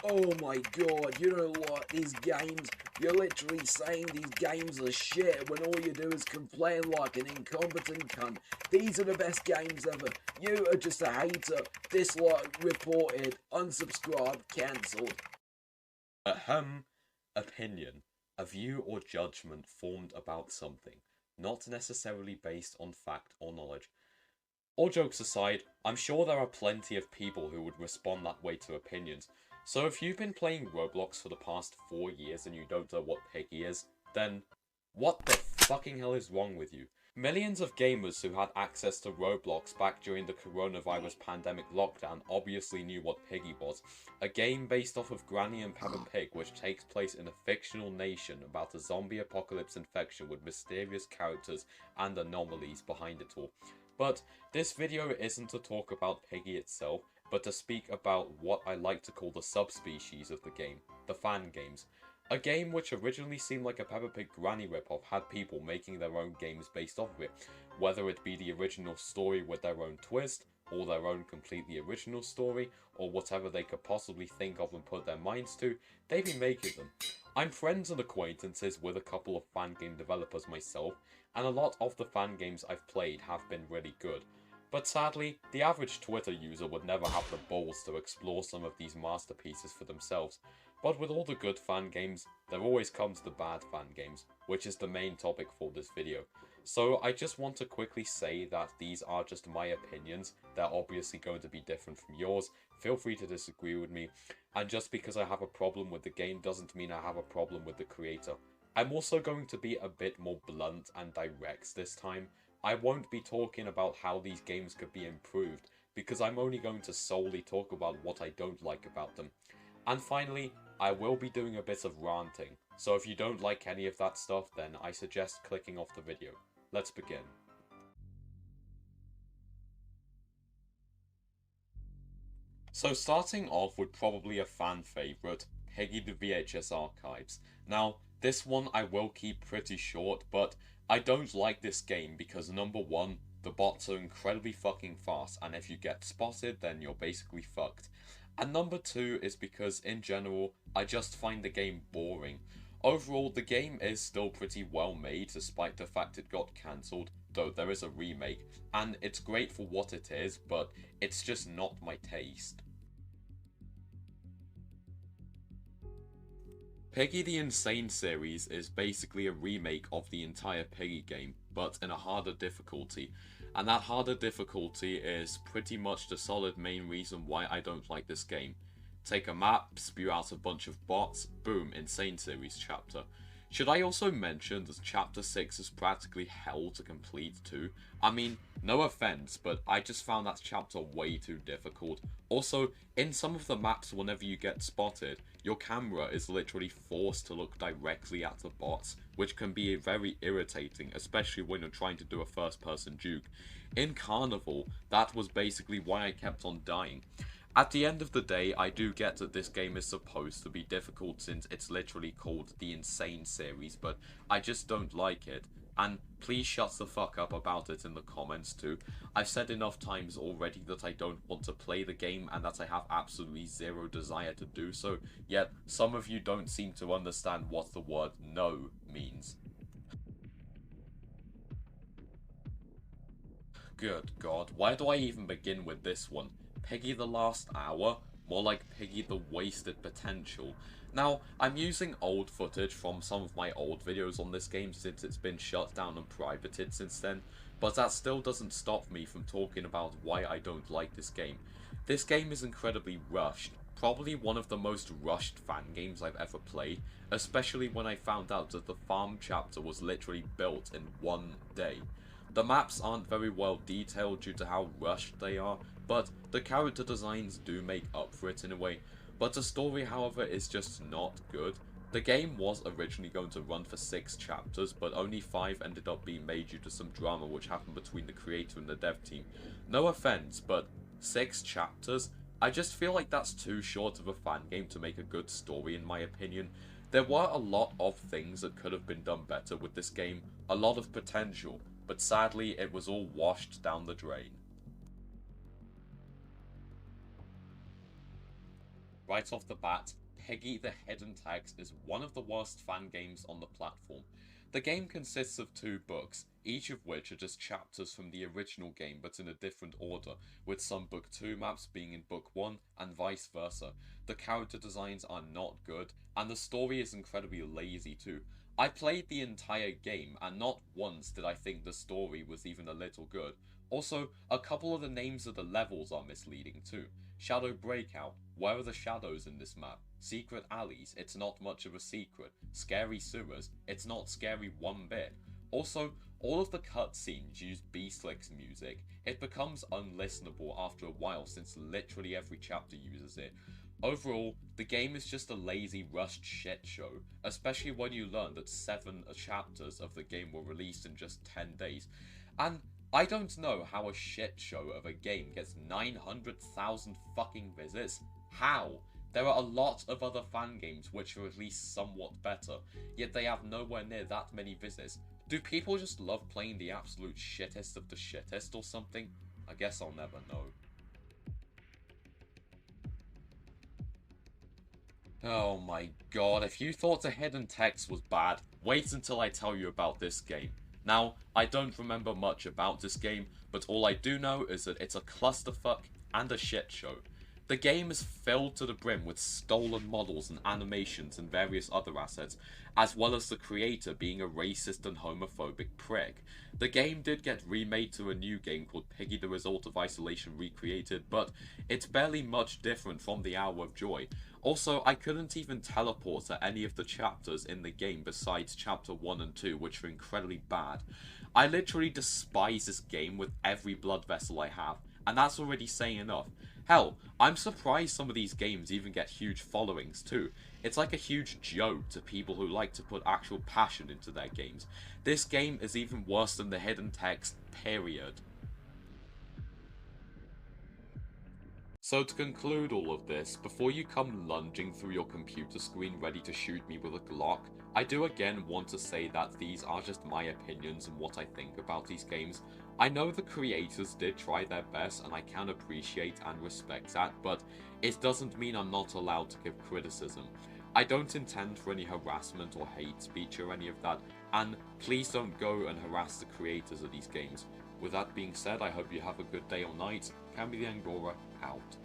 Oh my god, you know what? These games, you're literally saying these games are shit when all you do is complain like an incompetent cunt. These are the best games ever. You are just a hater. Dislike, reported, unsubscribe, cancelled. Ahem. Opinion. A view or judgment formed about something, not necessarily based on fact or knowledge. All jokes aside, I'm sure there are plenty of people who would respond that way to opinions. So if you've been playing Roblox for the past 4 years and you don't know what Piggy is, then what the fucking hell is wrong with you? Millions of gamers who had access to Roblox back during the coronavirus pandemic lockdown obviously knew what Piggy was. A game based off of Granny and Peppa Pig which takes place in a fictional nation about a zombie apocalypse infection with mysterious characters and anomalies behind it all. But this video isn't to talk about Piggy itself, but to speak about what I like to call the subspecies of the game, the Fangames. A game which originally seemed like a Peppa Pig Granny ripoff had people making their own games based off of it, whether it be the original story with their own twist, or their own completely original story, or whatever they could possibly think of and put their minds to, they've been making them. I'm friends and acquaintances with a couple of fan game developers myself, and a lot of the fan games I've played have been really good. But sadly, the average Twitter user would never have the balls to explore some of these masterpieces for themselves. But with all the good fan games, there always comes the bad fan games, which is the main topic for this video. So I just want to quickly say that these are just my opinions. They're obviously going to be different from yours. Feel free to disagree with me. And just because I have a problem with the game doesn't mean I have a problem with the creator. I'm also going to be a bit more blunt and direct this time. I won't be talking about how these games could be improved, because I'm only going to solely talk about what I don't like about them. And finally, I will be doing a bit of ranting, so if you don't like any of that stuff, then I suggest clicking off the video. Let's begin. So starting off with probably a fan favourite, Piggy The VHS Archives. Now, this one I will keep pretty short, but I don't like this game because number one, the bots are incredibly fucking fast, and if you get spotted, then you're basically fucked. And number two is because, in general, I just find the game boring. Overall, the game is still pretty well made, despite the fact it got cancelled, though there is a remake, and it's great for what it is, but it's just not my taste. Piggy the Insane series is basically a remake of the entire Piggy game, but in a harder difficulty. And that harder difficulty is pretty much the solid main reason why I don't like this game. Take a map, spew out a bunch of bots, boom, Insane series chapter. Should I also mention that chapter 6 is practically hell to complete too? I mean, no offense, but I just found that chapter way too difficult. Also, in some of the maps whenever you get spotted, your camera is literally forced to look directly at the bots, which can be very irritating, especially when you're trying to do a first person juke. In Carnival, that was basically why I kept on dying. At the end of the day, I do get that this game is supposed to be difficult since it's literally called the Insane series, but I just don't like it. And please shut the fuck up about it in the comments too. I've said enough times already that I don't want to play the game and that I have absolutely zero desire to do so, yet some of you don't seem to understand what the word no means. Good God, why do I even begin with this one? Piggy the Last Hour? More like Piggy the Wasted Potential. Now, I'm using old footage from some of my old videos on this game since it's been shut down and privated since then, but that still doesn't stop me from talking about why I don't like this game. This game is incredibly rushed. Probably one of the most rushed fan games I've ever played, especially when I found out that the farm chapter was literally built in one day. The maps aren't very well detailed due to how rushed they are, but the character designs do make up for it in a way. But the story, however, is just not good. The game was originally going to run for 6 chapters, but only 5 ended up being made due to some drama which happened between the creator and the dev team. No offense, but 6 chapters? I just feel like that's too short of a fan game to make a good story in my opinion. There were a lot of things that could have been done better with this game, a lot of potential, but sadly it was all washed down the drain. Right off the bat, Piggy the Hidden Text is one of the worst fan games on the platform. The game consists of 2 books, each of which are just chapters from the original game but in a different order, with some book 2 maps being in book 1 and vice versa. The character designs are not good, and the story is incredibly lazy too. I played the entire game, and not once did I think the story was even a little good. Also, a couple of the names of the levels are misleading too. Shadow Breakout, where are the shadows in this map? Secret Alleys, it's not much of a secret. Scary Sewers, it's not scary one bit. Also, all of the cutscenes use Beastlick's music. It becomes unlistenable after a while since literally every chapter uses it. Overall, the game is just a lazy, rushed shit show, especially when you learn that 7 chapters of the game were released in just 10 days. And I don't know how a shit show of a game gets 900,000 fucking visits. How? There are a lot of other fan games which are at least somewhat better, yet they have nowhere near that many visits. Do people just love playing the absolute shittest of the shittest or something? I guess I'll never know. Oh my god, if you thought the hidden text was bad, wait until I tell you about this game. Now, I don't remember much about this game, but all I do know is that it's a clusterfuck and a shit show. The game is filled to the brim with stolen models and animations and various other assets, as well as the creator being a racist and homophobic prick. The game did get remade to a new game called Piggy the Result of Isolation Recreated, but it's barely much different from the Hour of Joy. Also, I couldn't even teleport to any of the chapters in the game besides chapter 1 and 2, which are incredibly bad. I literally despise this game with every blood vessel I have, and that's already saying enough. Hell, I'm surprised some of these games even get huge followings too. It's like a huge joke to people who like to put actual passion into their games. This game is even worse than the hidden text, period. So to conclude all of this, before you come lunging through your computer screen ready to shoot me with a Glock, I do again want to say that these are just my opinions and what I think about these games. I know the creators did try their best and I can appreciate and respect that, but it doesn't mean I'm not allowed to give criticism. I don't intend for any harassment or hate speech or any of that, and please don't go and harass the creators of these games. With that being said, I hope you have a good day or night. Cammy the Angora, out.